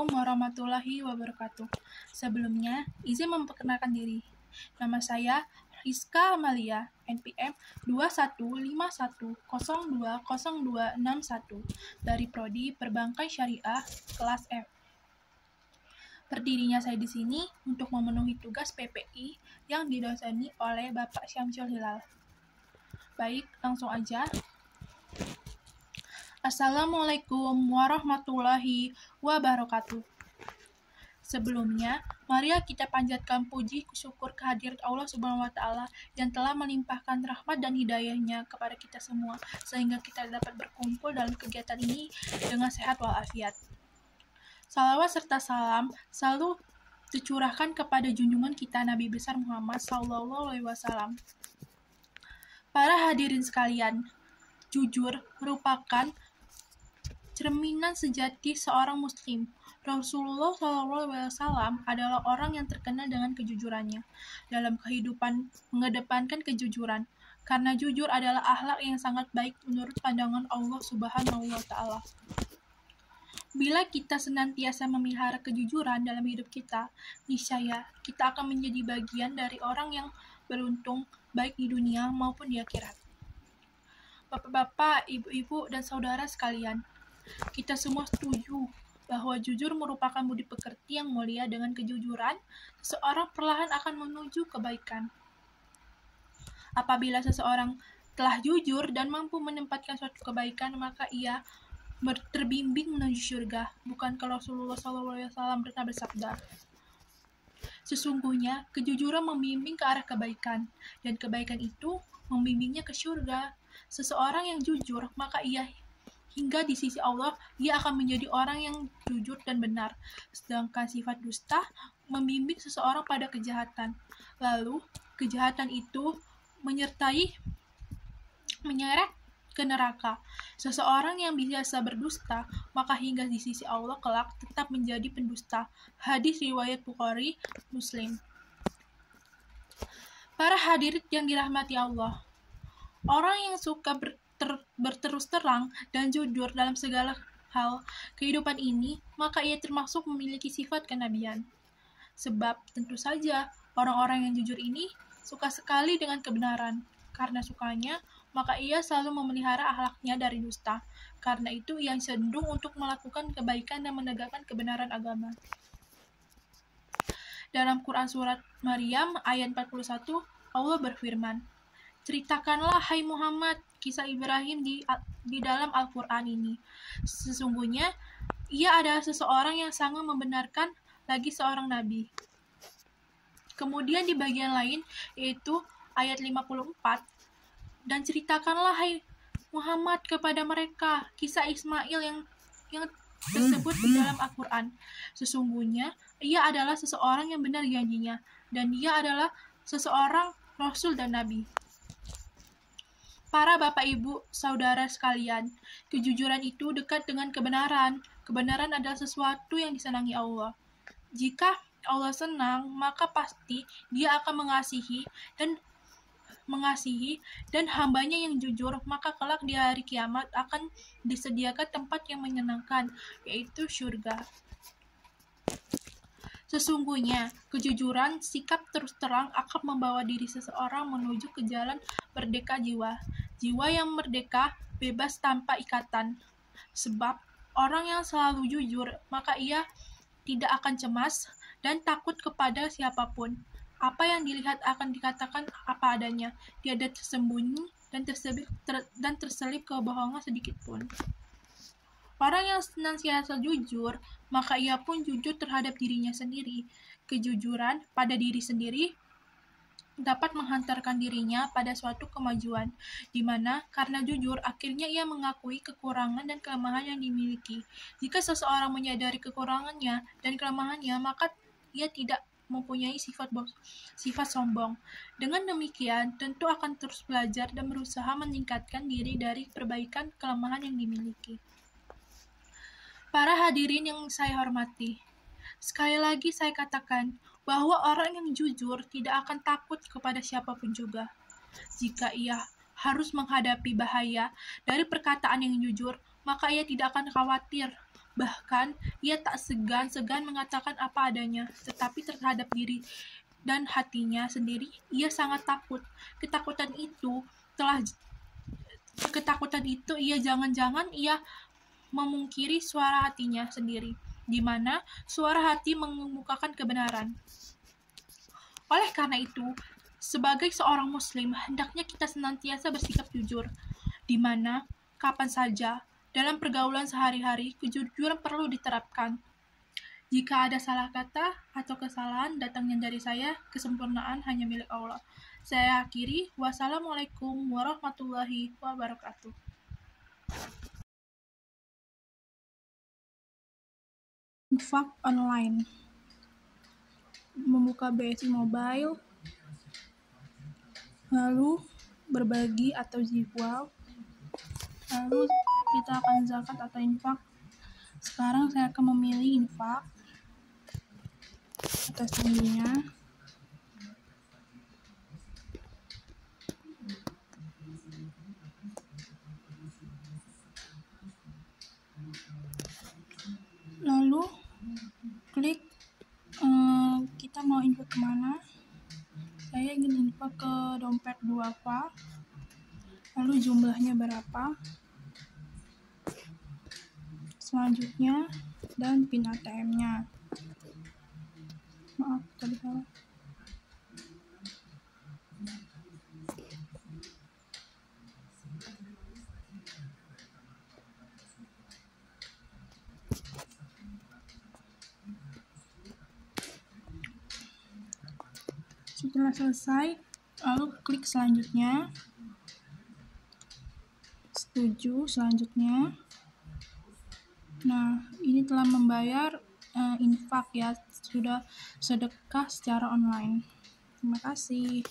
Assalamualaikum warahmatullahi wabarakatuh. Sebelumnya, izin memperkenalkan diri. Nama saya Rizka Amalia, NPM 2151020261 dari Prodi Perbankan Syariah kelas F. Berdirinya saya di sini untuk memenuhi tugas PPI yang didoseni oleh Bapak Syamsul Hilal. Baik, langsung aja. Assalamualaikum warahmatullahi wabarakatuh. Sebelumnya, mari kita panjatkan puji syukur kehadirat Allah Subhanahu wa Ta'ala yang telah melimpahkan rahmat dan hidayahnya kepada kita semua, sehingga kita dapat berkumpul dalam kegiatan ini dengan sehat walafiat. Salawat serta salam selalu dicurahkan kepada junjungan kita Nabi besar Muhammad SAW. Para hadirin sekalian, jujur merupakan cerminan sejati seorang muslim. Rasulullah SAW adalah orang yang terkenal dengan kejujurannya. Dalam kehidupan mengedepankan kejujuran, karena jujur adalah akhlak yang sangat baik menurut pandangan Allah Subhanahu wa Ta'ala. Bila kita senantiasa memelihara kejujuran dalam hidup kita, niscaya kita akan menjadi bagian dari orang yang beruntung baik di dunia maupun di akhirat. Bapak-bapak, ibu-ibu, dan saudara sekalian, kita semua setuju bahwa jujur merupakan budi pekerti yang mulia. Dengan kejujuran, seseorang perlahan akan menuju kebaikan. Apabila seseorang telah jujur dan mampu menempatkan suatu kebaikan, maka ia terbimbing menuju surga. Bukankah Rasulullah SAW pernah bersabda, sesungguhnya kejujuran membimbing ke arah kebaikan, dan kebaikan itu membimbingnya ke surga. Seseorang yang jujur, maka ia hingga di sisi Allah, ia akan menjadi orang yang jujur dan benar. Sedangkan sifat dusta membimbing seseorang pada kejahatan. Lalu, kejahatan itu menyeret ke neraka. Seseorang yang biasa berdusta, maka hingga di sisi Allah kelak tetap menjadi pendusta. Hadis riwayat Bukhari, Muslim. Para hadirin yang dirahmati Allah, orang yang suka berterus terang dan jujur dalam segala hal kehidupan ini, maka ia termasuk memiliki sifat kenabian. Sebab tentu saja orang-orang yang jujur ini suka sekali dengan kebenaran. Karena sukanya, maka ia selalu memelihara akhlaknya dari dusta. Karena itu ia cenderung untuk melakukan kebaikan dan menegakkan kebenaran agama. Dalam Quran surat Maryam ayat 41, Allah berfirman, ceritakanlah hai Muhammad kisah Ibrahim di dalam Al-Quran ini. Sesungguhnya ia adalah seseorang yang sangat membenarkan lagi seorang nabi. Kemudian di bagian lain yaitu ayat 54, dan ceritakanlah hai Muhammad kepada mereka kisah Ismail yang tersebut di dalam Al-Quran. Sesungguhnya ia adalah seseorang yang benar janjinya, dan dia adalah seseorang Rasul dan Nabi. Para bapak ibu, saudara sekalian, kejujuran itu dekat dengan kebenaran. Kebenaran adalah sesuatu yang disenangi Allah. Jika Allah senang, maka pasti Dia akan mengasihi dan hambanya yang jujur, maka kelak di hari kiamat akan disediakan tempat yang menyenangkan, yaitu surga. Sesungguhnya, kejujuran, sikap terus terang akan membawa diri seseorang menuju ke jalan merdeka jiwa. Jiwa yang merdeka, bebas tanpa ikatan. Sebab, orang yang selalu jujur, maka ia tidak akan cemas dan takut kepada siapapun. Apa yang dilihat akan dikatakan apa adanya. Tiada tersembunyi dan terselip kebohongan sedikit pun. Orang yang senantiasa jujur, maka ia pun jujur terhadap dirinya sendiri. Kejujuran pada diri sendiri dapat menghantarkan dirinya pada suatu kemajuan, di mana karena jujur akhirnya ia mengakui kekurangan dan kelemahan yang dimiliki. Jika seseorang menyadari kekurangannya dan kelemahannya, maka ia tidak mempunyai sifat sombong. Dengan demikian, tentu akan terus belajar dan berusaha meningkatkan diri dari perbaikan kelemahan yang dimiliki. Para hadirin yang saya hormati, sekali lagi saya katakan bahwa orang yang jujur tidak akan takut kepada siapapun juga. Jika ia harus menghadapi bahaya dari perkataan yang jujur, maka ia tidak akan khawatir Bahkan, ia tak segan-segan mengatakan apa adanya, tetapi terhadap diri dan hatinya sendiri, ia sangat takut. Ketakutan itu ia jangan-jangan ia memungkiri suara hatinya sendiri, di mana suara hati mengemukakan kebenaran. Oleh karena itu, sebagai seorang muslim, hendaknya kita senantiasa bersikap jujur, di mana, kapan saja, dalam pergaulan sehari-hari, kejujuran perlu diterapkan. Jika ada salah kata atau kesalahan datangnya dari saya, kesempurnaan hanya milik Allah. Saya akhiri, wassalamualaikum warahmatullahi wabarakatuh. Infak online. Membuka BSI Mobile, lalu berbagi atau jiwa, lalu kita akan zakat atau infak. Sekarang saya akan memilih infak atas tingginya. Lalu klik kita mau infak kemana. Saya ingin infak ke dompet duafa, lalu jumlahnya berapa, selanjutnya, dan PIN ATM-nya. Maaf, tadi salah. Setelah selesai, lalu klik selanjutnya, setuju selanjutnya. Nah, ini telah membayar infak ya, sudah sedekah secara online. Terima kasih.